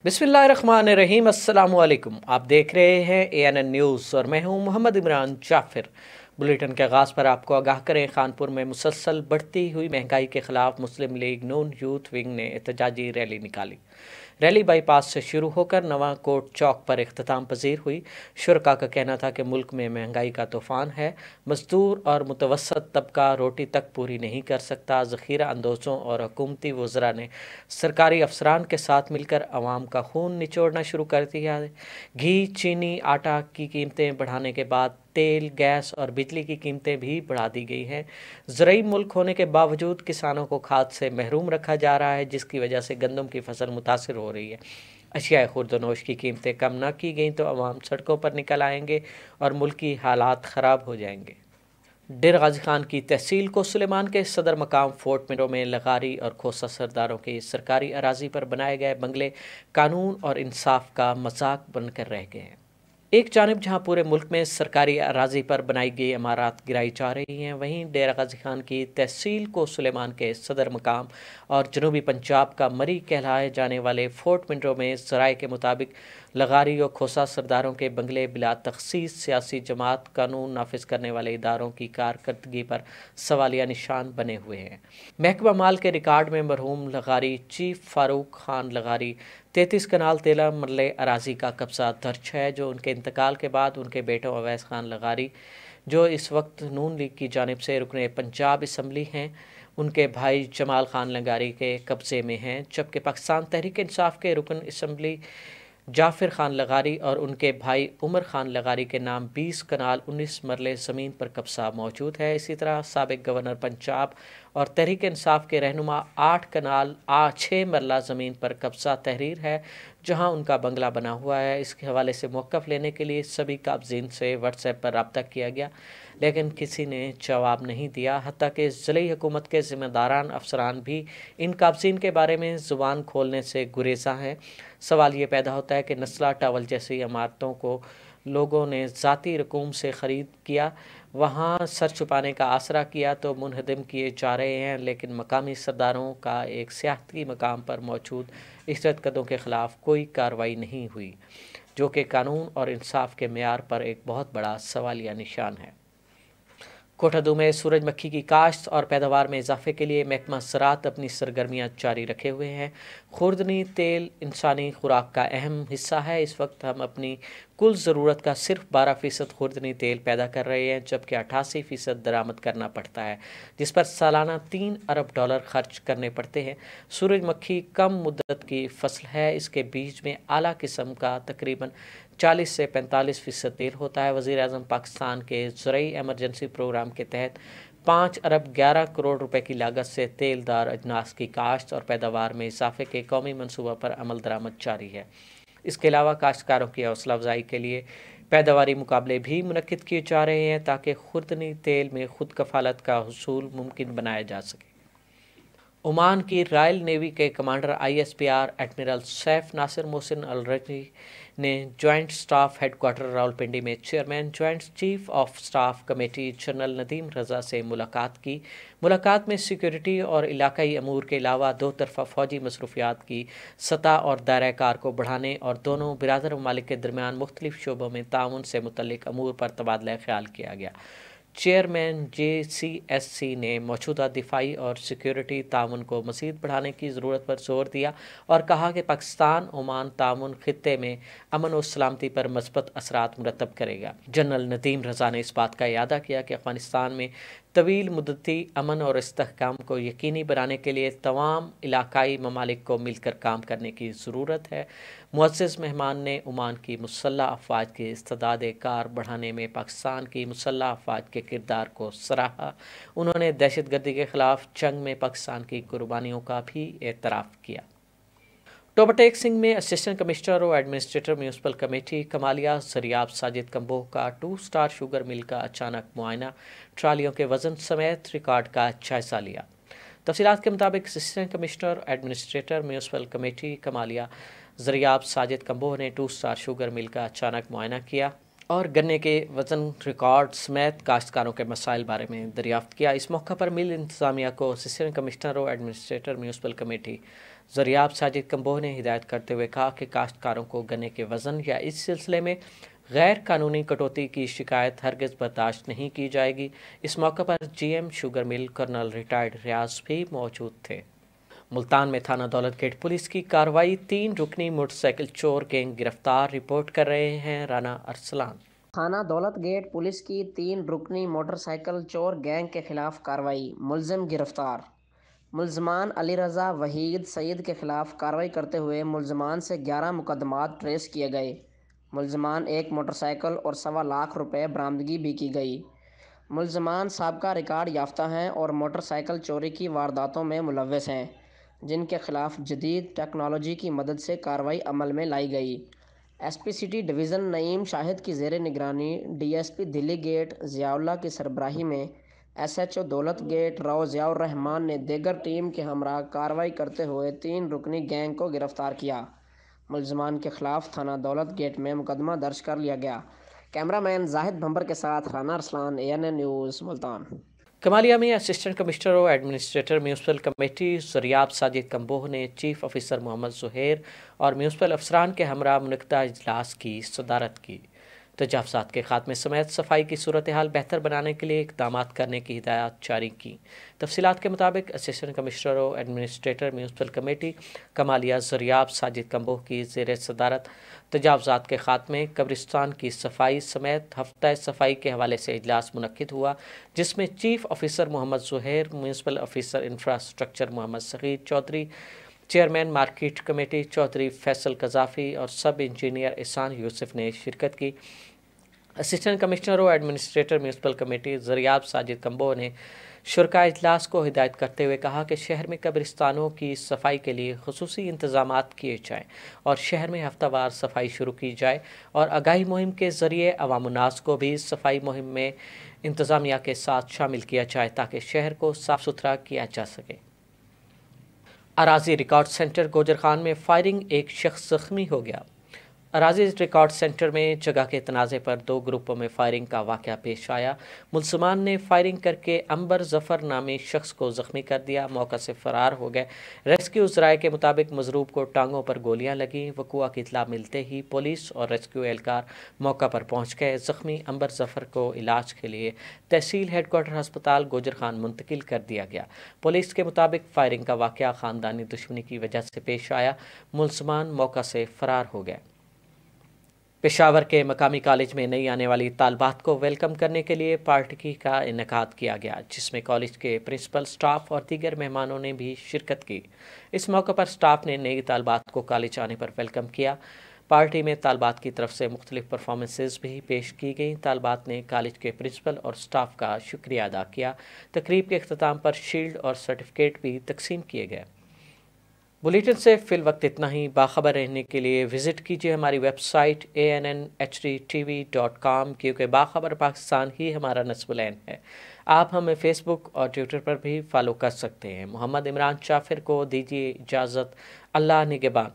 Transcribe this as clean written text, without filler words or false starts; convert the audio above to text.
बिस्मिल्लाहिर्रहमानिर्रहीम। अस्सलाम वालेकुम। आप देख रहे हैं ANN न्यूज़ और मैं हूं मोहम्मद इमरान जाफिर। बुलेटिन के आगाज़ पर आपको आगाह करें, खानपुर में मुसलसल बढ़ती हुई महंगाई के ख़िलाफ़ मुस्लिम लीग नून यूथ विंग ने एहतजाजी रैली निकाली। रैली बाईपास से शुरू होकर नवा कोट चौक पर इख्तिताम पजीर हुई। शुरका का कहना था कि मुल्क में महंगाई का तूफ़ान है, मजदूर और मुतवसत तबका रोटी तक पूरी नहीं कर सकता। ज़ख़ीरा अंदोज़ों और हुकूमती वज़रा ने सरकारी अफसरान के साथ मिलकर अवाम का खून निचोड़ना शुरू कर दिया है। घी, चीनी, आटा की कीमतें बढ़ाने के बाद तेल, गैस और बिजली की कीमतें भी बढ़ा दी गई हैं। ज़रूरी मुल्क होने के बावजूद किसानों को खाद से महरूम रखा जा रहा है, जिसकी वजह से गंदम की फसल मुतासर हो रही है। अशिया खुर्द-ओ-नोश की कीमतें कम ना की गई तो अवाम सड़कों पर निकल आएंगे और मुल्क की हालात ख़राब हो जाएंगे। डेरा गाजी खान की तहसील को सुलेमान के सदर मकाम फोर्ट मिरो में लगारी और खोसा सरदारों के सरकारी अराजी पर बनाए गए बंगले कानून और इंसाफ का मजाक बनकर रह गए हैं। एक जानिब जहां पूरे मुल्क में सरकारी अराजी पर बनाई गई इमारत गिराई जा रही हैं, वहीं डेरा गाजी खान की तहसील को सुलेमान के सदर मकाम और जनूबी पंजाब का मरी कहलाए जाने वाले फोर्ट मिंटो में ज़राए के मुताबिक लगारी और खोसा सरदारों के बंगले बिला तखसीस सियासी जमात कानून नाफिज करने वाले इदारों की कारकर्दगी पर सवालिया निशान बने हुए हैं। महकमा माल के रिकॉर्ड में मरहूम लगारी चीफ फारूक खान लगारी 33 कनाल 13 मरले अराजी का कब्जा दर्ज है, जो उनके इंतकाल के बाद उनके बेटों अवैस खान लगारी, जो इस वक्त नून लीग की जानिब से रुकने पंजाब असम्बली हैं, उनके भाई जमाल खान लगारी के कब्ज़े में हैं, जबकि पाकिस्तान तहरीक इंसाफ के रुकन असम्बली जाफिर खान लगारी और उनके भाई उमर खान लगारी के नाम 20 कनाल 19 मरले ज़मीन पर कब्जा मौजूद है। इसी तरह साबिक गवर्नर पंजाब और तहरीक इंसाफ के रहनुमा 8 कनाल 6 मरला ज़मीन पर कब्जा तहरीर है, जहां उनका बंगला बना हुआ है। इसके हवाले से मौक़िफ़ लेने के लिए सभी काबज़ीन से व्हाट्सएप पर रब्ता किया गया, लेकिन किसी ने जवाब नहीं दिया। हत्ता कि ज़िली हुकूमत के ज़िम्मेदारान अफसरान भी इन काबज़ीन के बारे में ज़ुबान खोलने से गुरेज़ा हैं। सवाल ये पैदा होता है कि नस्ला टावल जैसी इमारतों को लोगों ने ज़ाती रकूम से ख़रीद किया, वहाँ सर छुपाने का आसरा किया तो मुनहदम किए जा रहे हैं, लेकिन मकामी सरदारों का एक सियाहती मकाम पर मौजूद इज्जतकदों के ख़िलाफ़ कोई कार्रवाई नहीं हुई, जो कि कानून और इंसाफ के मेयार पर एक बहुत बड़ा सवालिया निशान है। कोठादू में सूरजमुखी की काश्त और पैदावार में इजाफे के लिए महकमा ज़राअत अपनी सरगर्मियाँ जारी रखे हुए हैं। खुर्दनी तेल इंसानी खुराक का अहम हिस्सा है। इस वक्त हम अपनी कुल ज़रूरत का सिर्फ 12% खुर्दनी तेल पैदा कर रहे हैं, जबकि 88% दरामद करना पड़ता है, जिस पर सालाना $3 अरब खर्च करने पड़ते हैं। सूरजमुखी कम मुद्दत की फसल है। इसके बीज में आला किस्म का तकरीबन 40 से 45% तेल होता है। वज़ीर आज़म पाकिस्तान के ज़रूरी एमरजेंसी प्रोग्राम के तहत 5 अरब 11 करोड़ रुपए की लागत से तेलदार अजनास की काश्त और पैदावार में इजाफे के कौमी मनसूबा पर अमल दरामद जारी है। इसके अलावा काश्तकारों की हौसला अफजाई के लिए पैदावारी मुकाबले भी मुनक्किद किए जा रहे हैं, ताकि खुर्दनी तेल में खुद कफालत का हुसूल मुमकिन बनाया जा सके। ओमान की रॉयल नेवी के commander ISPR admiral Saif Nasir Mohsin Al Razi ने जॉइंट स्टाफ हेडक्वार्टर रावलपिंडी में chairman joint chief of staff committee general Nadeem Raza से मुलाकात की। मुलाकात में सिक्योरिटी और इलाकाई अमूर के अलावा दो तरफ़ा फ़ौजी मसरूफियात की सतह और दायरा कार को बढ़ाने और दोनों बिरादर ममालिक के दरमियान मुख्तलिफ शोबों में ताउन से मुतल्लिक अमूर पर तबादला ख्याल किया गया। चेयरमैन JCSC ने मौजूदा दिफाई और सिक्योरिटी ताउन को मज़ीद बढ़ाने की ज़रूरत पर जोर दिया और कहा कि पाकिस्तान ओमान ताउन खित्ते में अमन और सलामती पर मस्बत असरात मुरतब करेगा। जनरल नदीम रज़ा ने इस बात का इयादा किया कि अफ़गानिस्तान में तवील मुद्दती अमन और इस्तेहकाम को यकीनी बनाने के लिए तमाम इलाकाई ममालिक को मिलकर काम करने की ज़रूरत है। मुअज़्ज़ज़ मेहमान ने ओमान की मुसल्लह अफ़वाज की इस्तेदाद कार बढ़ाने में पाकिस्तान की मुसल्लह अफ़वाज के किरदार को सराहा। उन्होंने दहशतगर्दी के ख़िलाफ़ जंग में पाकिस्तान की कुर्बानियों का भी एतराफ़ किया। टोबा सिंह में असिस्टेंट कमिश्नर और administrator municipal committee Kamalia Zaryab Sajid Kamboh का 2 स्टार शुगर मिल का अचानक मुआयना, ट्रालियों के वज़न समेत रिकॉर्ड का जायज़ा लिया। तफसीलात के मुताबिक assistant commissioner administrator municipal committee Kamalia Zaryab Sajid Kamboh ने 2 स्टार शुगर मिल का अचानक मुआयना किया और गन्ने के वज़न रिकॉर्ड समेत काश्तकारों के मसाइल बारे में दरियाफ्त किया। इस मौका पर मिल इंतज़ामिया को असिस्टेंट कमिश्नर और एडमिनिस्ट्रेटर म्यूनसिपल कमेटी ذریعہ ساجد کمبوہ نے ہدایت کرتے ہوئے کہا کہ کاشتکاروں کو گنے کے وزن یا اس سلسلے میں غیر قانونی کٹوتی کی شکایت ہرگز برداشت نہیں کی جائے گی۔ اس موقع پر G M sugar mill colonel retired Riaz بھی موجود تھے۔ ملتان میں تھانہ دولت گیٹ پولیس کی کارروائی، 3 رکنی موٹر سائیکل چور گینگ گرفتار، رپورٹ کر رہے ہیں رانا ارسلان۔ تھانہ دولت گیٹ پولیس کی 3 رکنی موٹر سائیکل چور گینگ کے خلاف کارروائی، ملزم گرفتار۔ ملزمان علی رضا، وحید، سعید کے خلاف کارروائی کرتے ہوئے ملزمان سے 11 مقدمات ٹریس کیے گئے۔ ملزمان 1 موٹر سائیکل اور سوا لاکھ روپے برآمدگی بھی کی گئی۔ ملزمان سابقہ ریکارڈ یافتہ ہیں اور موٹر سائیکل چوری کی وارداتوں میں ملوث ہیں، جن کے خلاف جدید ٹیکنالوجی کی مدد سے کارروائی عمل میں لائی گئی۔ ایس پی سٹی ڈویژن نعیم شاہد کی زیر نگرانی ڈی ایس پی دلی گیٹ ضیاء اللہ کی سربراہی میں ایس ایچ او دولت گیٹ راؤ ضیاء الرحمان نے دیگر ٹیم کے ہمراہ کارروائی کرتے ہوئے 3 رکنی گینگ کو گرفتار کیا۔ ملزمان کے خلاف تھانہ دولت گیٹ میں مقدمہ درج کر لیا گیا۔ کیمرہ مین زاہد بھمبر کے ساتھ رانا ارسلان، ANN نیوز، ملتان۔ کمالیہ میں اسسٹنٹ کمشنر و administrator municipal committee Zaryab Sajid Kamboh نے چیف آفیسر محمد زہیر اور میونسپل افسران کے ہمراہ منعقدہ اجلاس کی صدارت کی۔ تجاوزات کے خاتمے سمیت صفائی کی صورتحال بہتر بنانے کے لیے اقدامات کرنے کی ہدایات جاری کی۔ تفصیلات کے مطابق اسسٹنٹ کمشنر و ایڈمنسٹریٹر میونسپل کمیٹی کمالیہ ذریعہ ساجد کمبوہ کی زیر صدارت تجاوزات کے خاتمے، قبرستان کی صفائی سمیت ہفتہ صفائی کے حوالے سے اجلاس منعقد ہوا، جس میں chief officer Muhammad Zuhair, municipal officer infrastructure Muhammad Saeed Chaudhry, chairman market committee Chaudhry Faisal Qaddafi اور سب انجینئر احسان یوسف نے شرکت کی۔ اسسٹنٹ کمشنر و administrator municipal committee Zaryab Sajid Kamboh نے شرکاء اجلاس کو ہدایت کرتے ہوئے کہا کہ شہر میں قبرستانوں کی صفائی کے لیے خصوصی انتظامات کیے جائیں اور شہر میں ہفتہ وار صفائی شروع کی جائے اور آگاہی مہم کے ذریعے عوام الناس کو بھی صفائی مہم میں انتظامیہ کے ساتھ شامل کیا جائے تاکہ شہر کو صاف ستھرا کیا جا سکے۔ اراضی ریکارڈ سینٹر گوجر خان میں فائرنگ، ایک شخص زخمی ہو گیا۔ اراضی ریکارڈ سینٹر میں جگہ کے تنازع پر 2 گروپوں میں فائرنگ کا واقعہ پیش آیا۔ ملزمان نے فائرنگ کر کے عنبر ظفر نامی شخص کو زخمی کر دیا، موقع سے فرار ہو گئے۔ ریسکیو ذرائع کے مطابق مضروب کو ٹانگوں پر گولیاں لگیں۔ وقوع کی اطلاع ملتے ہی پولیس اور ریسکیو اہلکار موقع پر پہنچ گئے۔ زخمی عنبر ظفر کو علاج کے لیے تحصیل ہیڈ کوارٹر ہسپتال گوجر خان منتقل کر دیا گیا۔ پولیس کے مطابق فائرنگ کا واقعہ خاندانی دشمنی کی وجہ سے پیش آیا۔ ملزمان موقع سے فرار ہو گئے۔ پشاور کے مقامی کالج میں نئی آنے والی طالبات کو ویلکم کرنے کے لیے پارٹی کا انعقاد کیا گیا، جس میں کالج کے پرنسپل، سٹاف اور دیگر مہمانوں نے بھی شرکت کی۔ اس موقع پر سٹاف نے نئی طالبات کو کالج آنے پر ویلکم کیا۔ پارٹی میں طالبات کی طرف سے مختلف پرفارمنسز بھی پیش کی گئیں۔ طالبات نے کالج کے پرنسپل اور سٹاف کا شکریہ ادا کیا۔ تقریب کے اختتام پر شیلڈ اور سرٹیفکیٹ بھی تقسیم کیے گئے۔ بلیٹن سے فی الوقت اتنا ہی۔ باخبر رہنے کے لیے وزٹ کیجیے ہماری ویب سائٹ ANNHDTV.com، کیونکہ باخبر پاکستان ہی ہمارا نصب العین ہے۔ آپ ہمیں فیس بک اور ٹویٹر پر بھی فالو کر سکتے ہیں۔ محمد عمران جعفر کو دیجیے اجازت۔ اللہ نگہبان۔